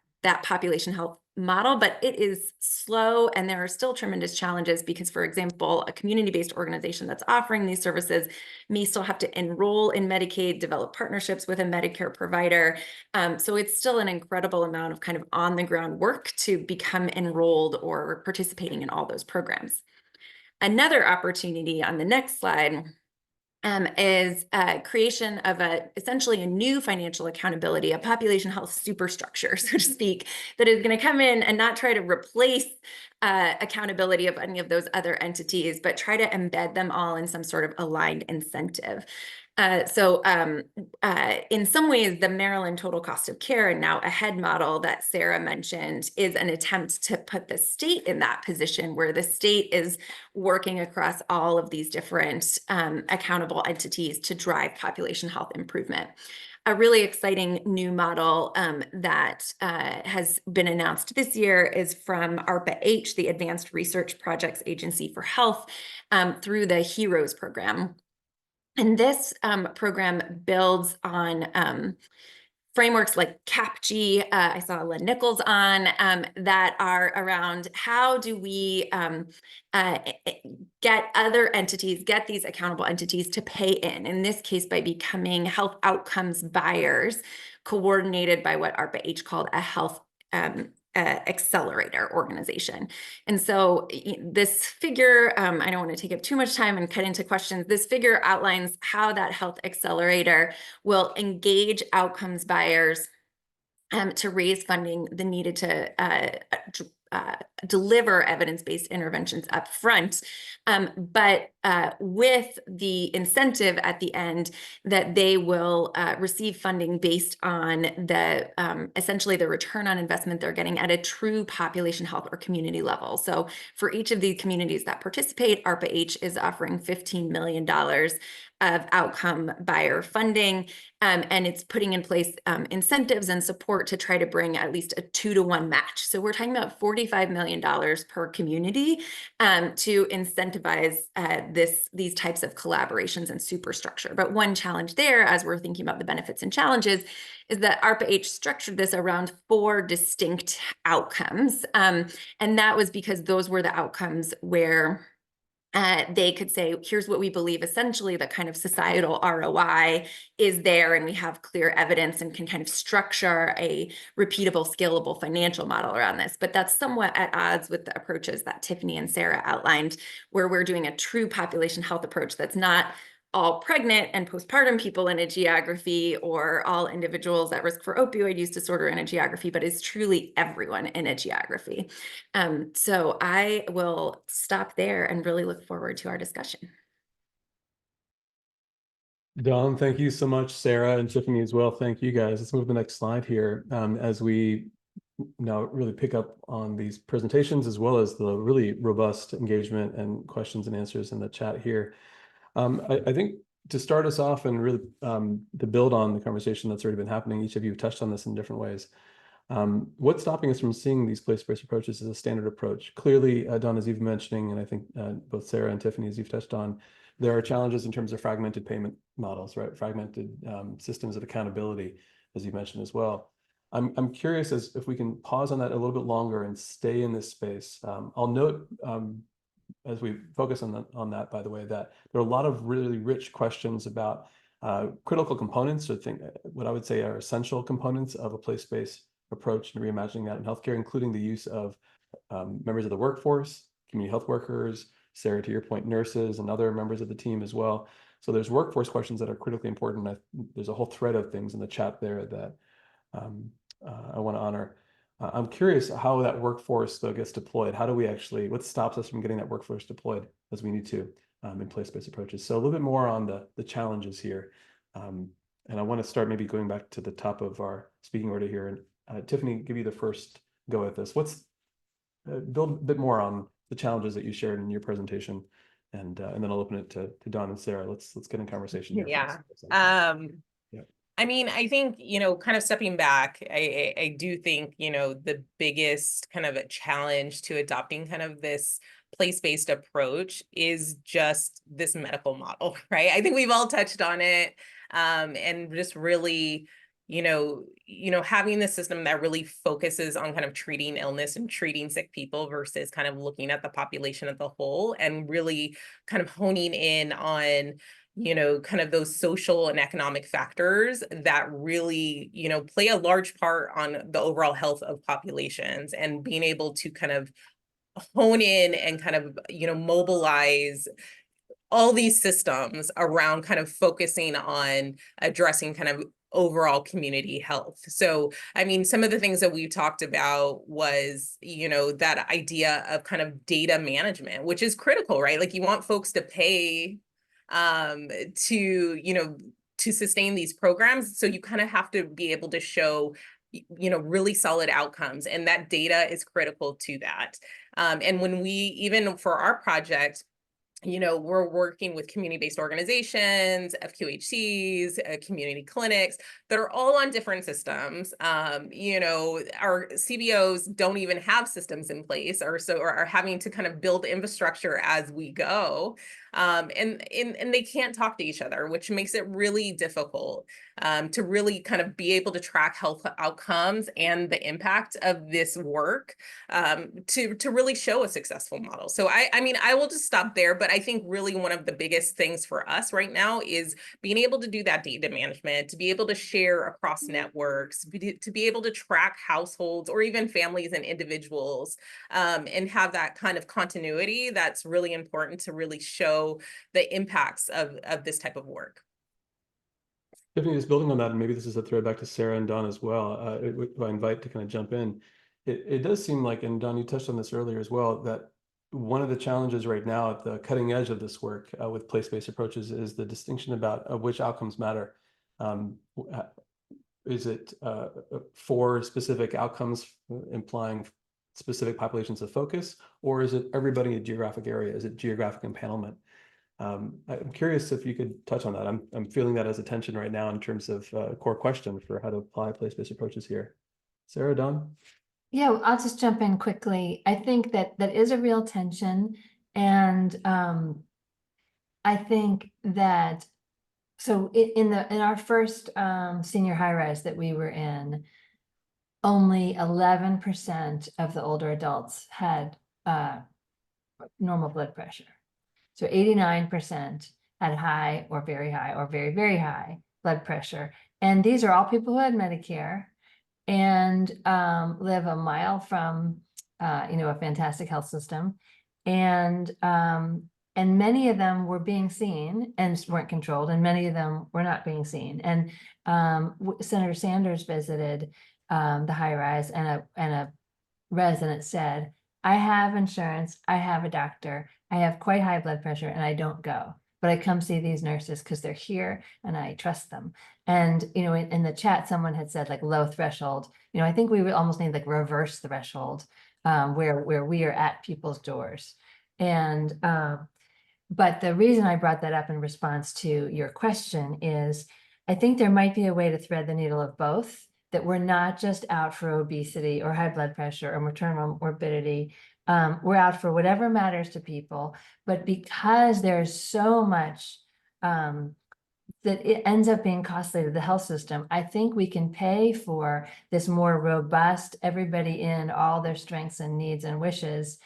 population health model, but it is slow and there are still tremendous challenges because, for example, a community-based organization that's offering these services may still have to enroll in Medicaid, develop partnerships with a Medicare provider. So it's still an incredible amount of kind of on-the-ground work to become enrolled or participating in all those programs. Another opportunity on the next slide is creation of essentially a new financial accountability, a population health superstructure, so to speak, that is going to come in and not try to replace accountability of any of those other entities, but try to embed them all in some sort of aligned incentive. So in some ways, the Maryland total cost of care and now AHEAD model that Sarah mentioned is an attempt to put the state in that position where the state is working across all of these different accountable entities to drive population health improvement. A really exciting new model that has been announced this year is from ARPA-H, the Advanced Research Projects Agency for Health, through the HEROES program. And this program builds on frameworks like CAPG, I saw Len Nichols on, that are around how do we get other entities, get these accountable entities to pay in this case by becoming health outcomes buyers, coordinated by what ARPA-H called a health accelerator organization. And so this figure, I don't want to take up too much time and cut into questions. This figure outlines how that health accelerator will engage outcomes buyers to raise funding the needed to deliver evidence-based interventions up front, but with the incentive at the end that they will receive funding based on the essentially the return on investment they're getting at a true population health or community level. So for each of these communities that participate, ARPA-H is offering $15 million of outcome buyer funding, and it's putting in place incentives and support to try to bring at least a 2-to-1 match. So we're talking about $45 million per community to incentivize these types of collaborations and superstructure. But one challenge there, as we're thinking about the benefits and challenges, is that ARPA-H structured this around 4 distinct outcomes. And that was because those were the outcomes where they could say, here's what we believe essentially the kind of societal ROI is there, and we have clear evidence and can kind of structure a repeatable, scalable financial model around this. But that's somewhat at odds with the approaches that Tiffany and Sarah outlined, where we're doing a true population health approach that's not all pregnant and postpartum people in a geography or all individuals at risk for opioid use disorder in a geography, but is truly everyone in a geography. So I will stop there and really look forward to our discussion. Dawn, thank you so much. Sarah and Tiffany as well. Thank you guys. Let's move to the next slide here as we now really pick up on these presentations as well as the really robust engagement and questions and answers in the chat here. I think to start us off and really to build on the conversation that's already been happening, each of you have touched on this in different ways. What's stopping us from seeing these place-based approaches as a standard approach? Clearly, Dawn, as you've mentioning, and I think both Sarah and Tiffany, as you've touched on, there are challenges in terms of fragmented payment models, right? Fragmented systems of accountability, as you mentioned as well. I'm curious as if we can pause on that a little bit longer and stay in this space. I'll note as we focus on that, by the way, that there are a lot of really rich questions about critical components, or what I would say are essential components of a place-based approach and reimagining that in healthcare, including the use of members of the workforce, community health workers, Sarah, to your point, nurses and other members of the team as well. So there's workforce questions that are critically important. There's a whole thread of things in the chat there that I want to honor. I'm curious how that workforce though gets deployed. How do we actually, what stops us from getting that workforce deployed as we need to in place-based approaches? So a little bit more on the challenges here. And I want to start maybe going back to the top of our speaking order here. And Tiffany, give you the first go at this. Build a bit more on the challenges that you shared in your presentation, and then I'll open it to Dawn and Sarah. Let's get in conversation here. Yeah. Yeah. I mean, I think, kind of stepping back, I do think, the biggest kind of a challenge to adopting kind of this place-based approach is just this medical model, right? I think we've all touched on it, and just really, having the system that really focuses on kind of treating illness and treating sick people versus kind of looking at the population as a whole and really kind of honing in on kind of those social and economic factors that really, play a large part on the overall health of populations, and being able to kind of hone in and kind of, mobilize all these systems around kind of focusing on addressing kind of overall community health. So, I mean, some of the things that we talked about was, that idea of kind of data management, which is critical, right? Like you want folks to pay to sustain these programs. So you kind of have to be able to show, really solid outcomes, and that data is critical to that. And when we, even for our project, we're working with community-based organizations, FQHCs, community clinics that are all on different systems. Our CBOs don't even have systems in place, or are having to kind of build infrastructure as we go. And they can't talk to each other, which makes it really difficult to really kind of be able to track health outcomes and the impact of this work to really show a successful model. So I mean, I will just stop there, but I think really one of the biggest things for us right now is being able to do that data management, to be able to share across networks, to be able to track households or even families and individuals, and have that kind of continuity that's really important to really show the impacts of this type of work. Tiffany, just building on that, and maybe this is a thread back to Sarah and Dawn as well, who I invite to kind of jump in. It does seem like, and Dawn, you touched on this earlier as well, that one of the challenges right now at the cutting edge of this work with place-based approaches is the distinction about which outcomes matter. Is it for specific outcomes implying specific populations of focus, or is it everybody in a geographic area? Is it geographic empanelment? I'm curious if you could touch on that. I'm feeling that as a tension right now in terms of a core question for how to apply place-based approaches here. Sarah, Dawn? Yeah, well, I'll just jump in quickly. I think that is a real tension. And I think that, so in our first senior high rise that we were in, only 11% of the older adults had normal blood pressure. So 89% had high or very, very high blood pressure. And these are all people who had Medicare and live a mile from, a fantastic health system. And many of them were being seen and weren't controlled, and many of them were not being seen. And Senator Sanders visited the high rise, and a resident said, I have insurance, I have a doctor, I have quite high blood pressure, and I don't go, but I come see these nurses because they're here and I trust them. And, in the chat, someone had said like low threshold. I think we would almost need like reverse threshold where we are at people's doors. And, but the reason I brought that up in response to your question is I think there might be a way to thread the needle of both, that we're not just out for obesity or high blood pressure or maternal morbidity. We're out for whatever matters to people, but because there's so much that it ends up being costly to the health system, I think we can pay for this more robust, everybody in all their strengths and needs and wishes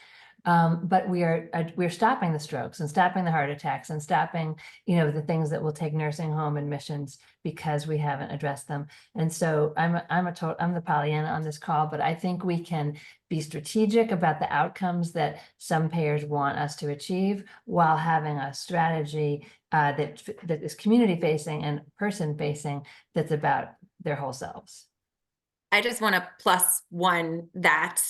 But we're stopping the strokes and stopping the heart attacks and stopping, the things that will take nursing home admissions because we haven't addressed them. And so I'm the Pollyanna on this call, but I think we can be strategic about the outcomes that some payers want us to achieve while having a strategy that is community facing and person facing, that's about their whole selves. I just want to +1 that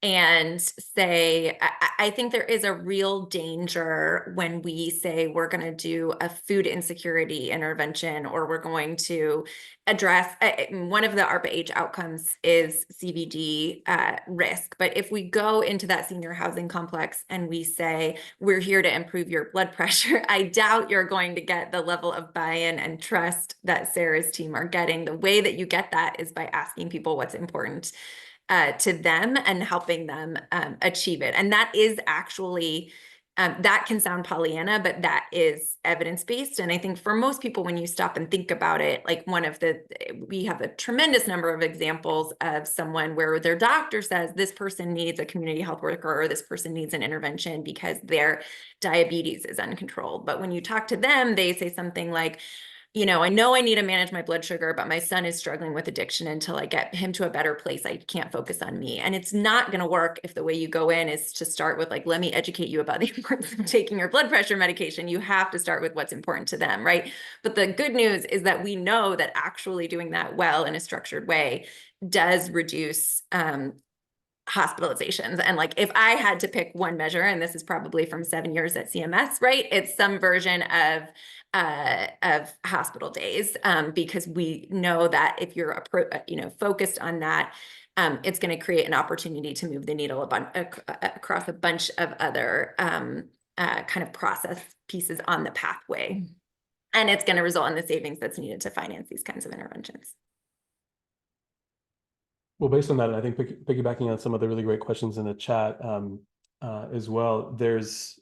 and say, I think there is a real danger when we say we're going to do a food insecurity intervention, or we're going to address one of the ARPA-H outcomes is CVD risk. But if we go into that senior housing complex and we say, we're here to improve your blood pressure, I doubt you're going to get the level of buy-in and trust that Sarah's team are getting. The way that you get that is by asking people what's important to them and helping them achieve it. And that is actually, that can sound Pollyanna, but that is evidence-based. And I think for most people, when you stop and think about it, like we have a tremendous number of examples of someone where their doctor says this person needs a community health worker, or this person needs an intervention because their diabetes is uncontrolled. But when you talk to them, they say something like, I know I need to manage my blood sugar, but my son is struggling with addiction. Until I get him to a better place, I can't focus on me. And it's not going to work if the way you go in is to start with, like, let me educate you about the importance of taking your blood pressure medication. You have to start with what's important to them, right? But the good news is that we know that actually doing that well in a structured way does reduce hospitalizations. And like, if I had to pick one measure, and this is probably from 7 years at CMS, right? It's some version of hospital days, because we know that if you're focused on that, it's going to create an opportunity to move the needle across a bunch of other kind of process pieces on the pathway, and it's going to result in the savings that's needed to finance these kinds of interventions. Well, based on that, I think piggybacking on some of the really great questions in the chat as well, there's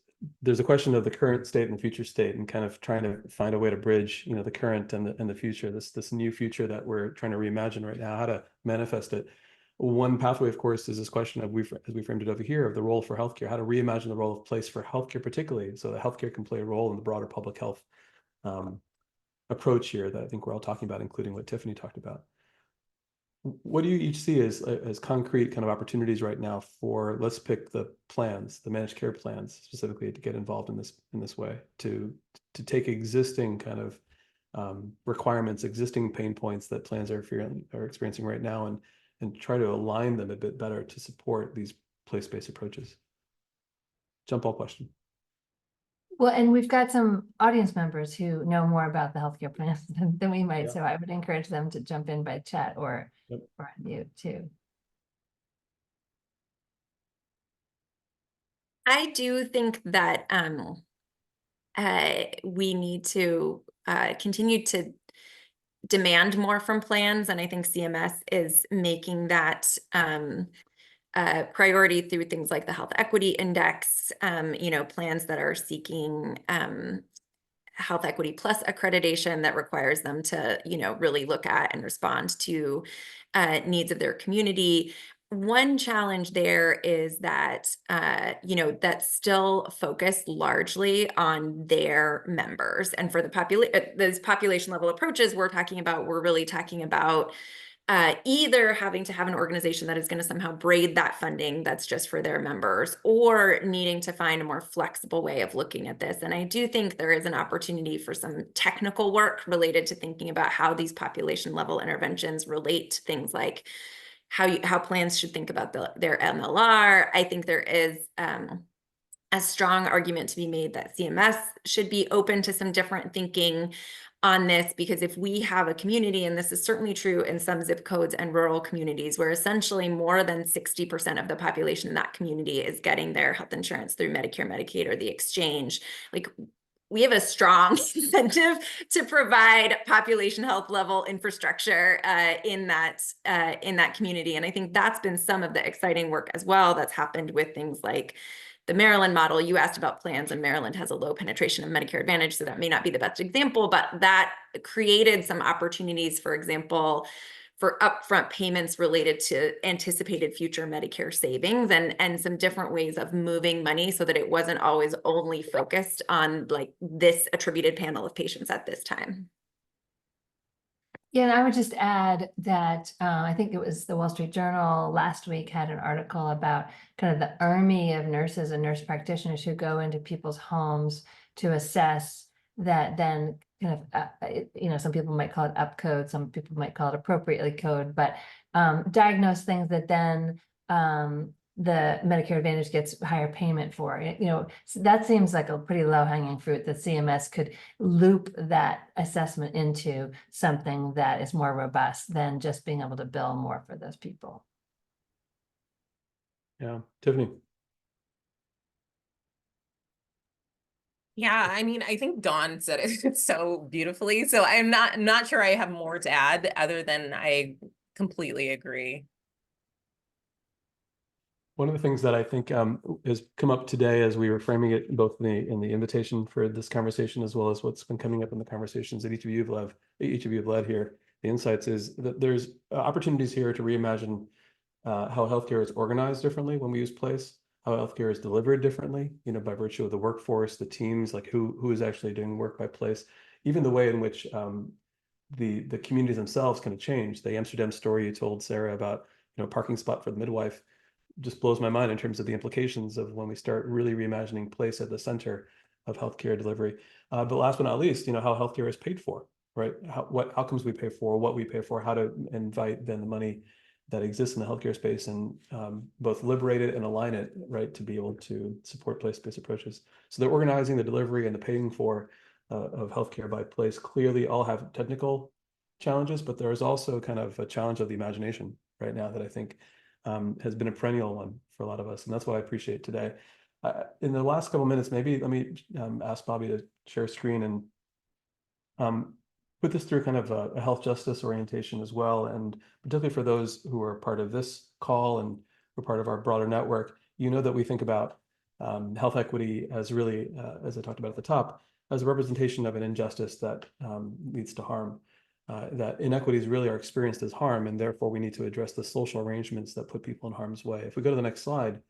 a question of the current state and the future state, and kind of trying to find a way to bridge, the current and the future, this new future that we're trying to reimagine right now, how to manifest it. One pathway, of course, is this question of, as we framed it over here, of the role for healthcare, how to reimagine the role of place for healthcare, particularly, so that healthcare can play a role in the broader public health approach here that I think we're all talking about, including what Tiffany talked about. What do you each see as concrete kind of opportunities right now for, let's pick the plans, the managed care plans specifically, to get involved in this way, to take existing kind of requirements, existing pain points that plans are experiencing right now, and try to align them a bit better to support these place-based approaches? Jump ball question. Well, and we've got some audience members who know more about the healthcare plans than we might, so I would encourage them to jump in by chat or unmute too. I do think that we need to continue to demand more from plans, and I think CMS is making that priority through things like the Health Equity Index, plans that are seeking Health Equity Plus accreditation that requires them to, really look at and respond to needs of their community. One challenge there is that, that's still focused largely on their members. And for those population level approaches we're really talking about either having to have an organization that is going to somehow braid that funding that's just for their members, or needing to find a more flexible way of looking at this. And I do think there is an opportunity for some technical work related to thinking about how these population level interventions relate to things like how plans should think about their MLR. I think there is a strong argument to be made that CMS should be open to some different thinking on this, because if we have a community, and this is certainly true in some zip codes and rural communities, where essentially more than 60% of the population in that community is getting their health insurance through Medicare, Medicaid, or the exchange, like, we have a strong incentive to provide population health level infrastructure in that community. And I think that's been some of the exciting work as well that's happened with things like the Maryland model. You asked about plans, and Maryland has a low penetration of Medicare Advantage, so that may not be the best example, but that created some opportunities, for example, for upfront payments related to anticipated future Medicare savings, and some different ways of moving money so that it wasn't always only focused on like this attributed panel of patients at this time. Yeah, and I would just add that I think it was the Wall Street Journal last week had an article about kind of the army of nurses and nurse practitioners who go into people's homes to assess that, then kind of, some people might call it upcode, some people might call it appropriately code, but diagnose things that then the Medicare Advantage gets higher payment for. So that seems like a pretty low-hanging fruit that CMS could loop that assessment into something that is more robust than just being able to bill more for those people. Yeah, Tiffany. Yeah, I mean, I think Dawn said it so beautifully. So I'm not sure I have more to add other than I completely agree. One of the things that I think has come up today as we were framing it both in the invitation for this conversation, as well as what's been coming up in the conversations that each of you have led here, the insights, is that there's opportunities here to reimagine how healthcare is organized differently when we use place, how healthcare is delivered differently, by virtue of the workforce, the teams, like who is actually doing work by place, even the way in which the communities themselves kind of change. The Amsterdam story you told, Sarah, about parking spot for the midwife just blows my mind in terms of the implications of when we start really reimagining place at the center of healthcare delivery. But last but not least, how healthcare is paid for, right? What outcomes we pay for, what we pay for, how to invite then the money that exists in the healthcare space and both liberate it and align it, right, to be able to support place-based approaches. So the organizing, the delivery, and the paying for of healthcare by place clearly all have technical challenges, but there is also kind of a challenge of the imagination right now that I think has been a perennial one for a lot of us. And that's what I appreciate today. In the last couple of minutes, maybe let me ask Bobby to share screen and put this through kind of a health justice orientation as well. And particularly for those who are part of this call and who are part of our broader network, that we think about health equity as really, as I talked about at the top, as a representation of an injustice that leads to harm. That inequities really are experienced as harm, and therefore we need to address the social arrangements that put people in harm's way. If we go to the next slide,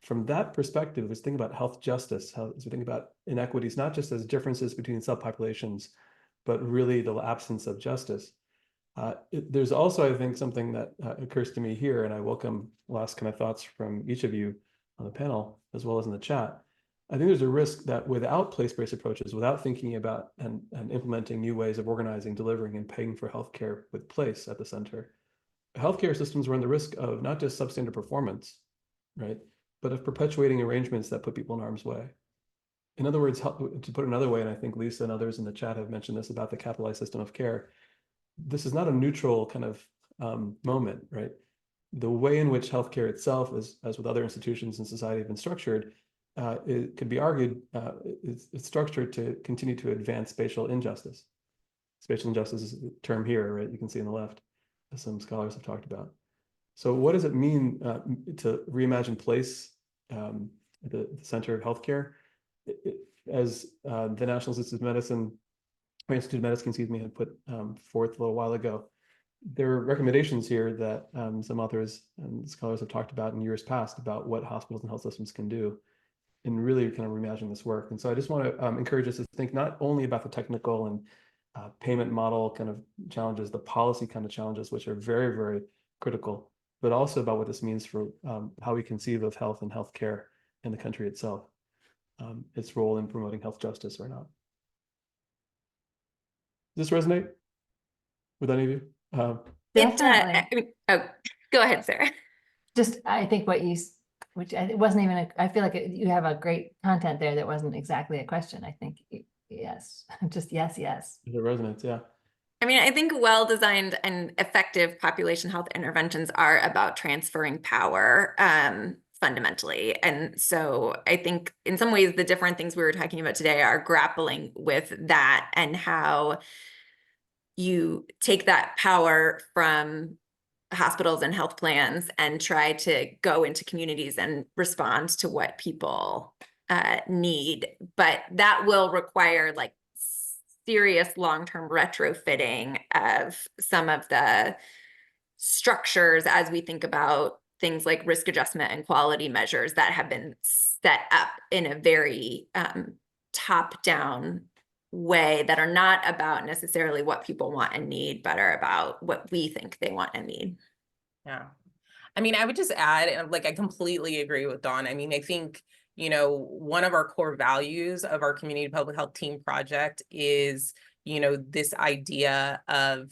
from that perspective, let's think about health justice, as we think about inequities, not just as differences between subpopulations, but really the absence of justice. There's also, I think, something that occurs to me here, and I welcome last kind of thoughts from each of you on the panel, as well as in the chat. I think there's a risk that without place-based approaches, without thinking about and implementing new ways of organizing, delivering, and paying for healthcare with place at the center, healthcare systems run the risk of not just substandard performance, right, but of perpetuating arrangements that put people in harm's way. In other words, to put it another way, and I think Lisa and others in the chat have mentioned this about the capitalized system of care, this is not a neutral kind of moment, right? The way in which healthcare itself, as with other institutions in society, have been structured, it could be argued it's structured to continue to advance spatial injustice. Spatial injustice is a term here, right? You can see on the left, as some scholars have talked about. So what does it mean to reimagine place at the center of healthcare? As the National Institute of Medicine, had put forth a little while ago, there are recommendations here that some authors and scholars have talked about in years past about what hospitals and health systems can do and really kind of reimagine this work. And so I just want to encourage us to think not only about the technical and payment model kind of challenges, the policy kind of challenges, which are very, very critical, but also about what this means for how we conceive of health and healthcare in the country itself, its role in promoting health justice or not. Does this resonate with any of you? Definitely. Go ahead, Sarah. Just, I think it wasn't even, I feel like you have a great content there that wasn't exactly a question. I think, yes, just yes. It resonates, yeah. I mean, I think well-designed and effective population health interventions are about transferring power fundamentally. And so I think in some ways, the different things we were talking about today are grappling with that and how you take that power from hospitals and health plans and try to go into communities and respond to what people need. But that will require like serious long-term retrofitting of some of the structures as we think about things like risk adjustment and quality measures that have been set up in a very top-down way that are not about necessarily what people want and need, but are about what we think they want and need. Yeah. I mean, I would just add, and like, I completely agree with Dawn. I mean, I think, you know, one of our core values of our community public health team project is, you know, this idea of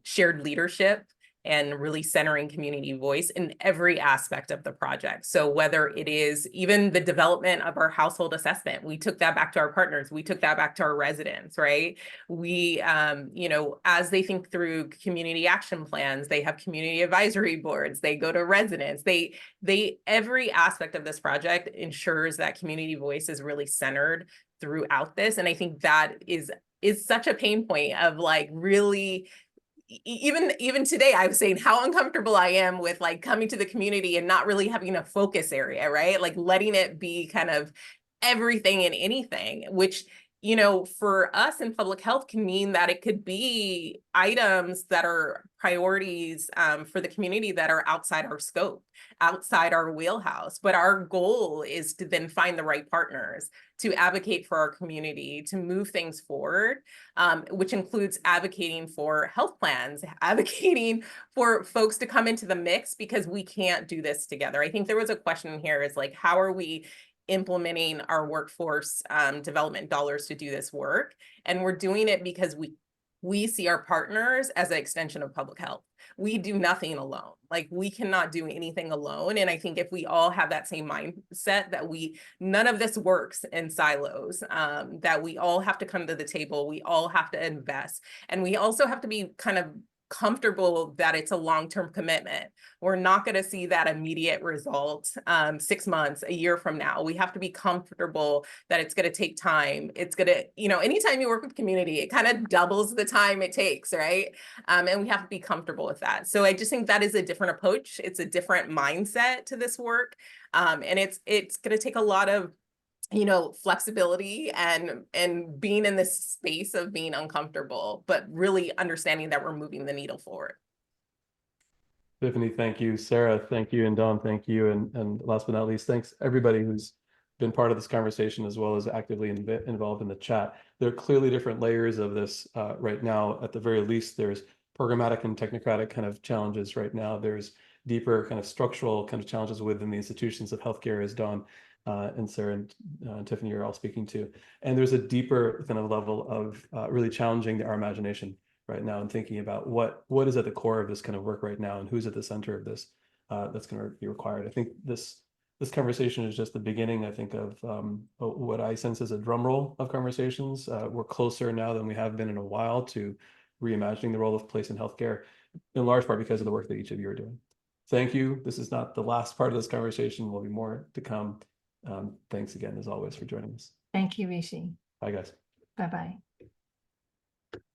shared leadership and really centering community voice in every aspect of the project. So whether it is even the development of our household assessment, we took that back to our partners, we took that back to our residents, right? We, you know, as they think through community action plans, they have community advisory boards, they go to residents, every aspect of this project ensures that community voice is really centered throughout this. And I think that is such a pain point of like really, even today, I was saying how uncomfortable I am with like coming to the community and not really having a focus area, right? Like letting it be kind of everything and anything, which, you know, for us in public health can mean that it could be items that are priorities for the community that are outside our scope, outside our wheelhouse. But our goal is to then find the right partners to advocate for our community, to move things forward, which includes advocating for health plans, advocating for folks to come into the mix, because we can't do this together. I think there was a question here is like, how are we implementing our workforce development dollars to do this work? And we're doing it because we see our partners as an extension of public health. We do nothing alone. Like we cannot do anything alone. And I think if we all have that same mindset that none of this works in silos, that we all have to come to the table, we all have to invest. And we also have to be kind of comfortable that it's a long-term commitment. We're not going to see that immediate result 6 months, a year from now. We have to be comfortable that it's going to take time. It's going to, you know, anytime you work with community, it kind of doubles the time it takes, right? And we have to be comfortable with that. So I just think that is a different approach. It's a different mindset to this work. And it's going to take a lot of, you know, flexibility and being in this space of being uncomfortable, but really understanding that we're moving the needle forward. Tiffany, thank you. Sarah, thank you. And Dawn, thank you. And last but not least, thanks everybody who's been part of this conversation as well as actively involved in the chat. There are clearly different layers of this right now. At the very least, there's programmatic and technocratic kind of challenges right now. There's deeper kind of structural kind of challenges within the institutions of healthcare, as Dawn and Sarah and Tiffany are all speaking to. And there's a deeper kind of level of really challenging our imagination right now and thinking about what is at the core of this kind of work right now and who's at the center of this that's going to be required. I think this conversation is just the beginning, I think, of what I sense as a drum roll of conversations. We're closer now than we have been in a while to reimagining the role of place in healthcare, in large part because of the work that each of you are doing. Thank you. This is not the last part of this conversation. There'll be more to come. Thanks again, as always, for joining us. Thank you, Rishi. Bye, guys. Bye-bye.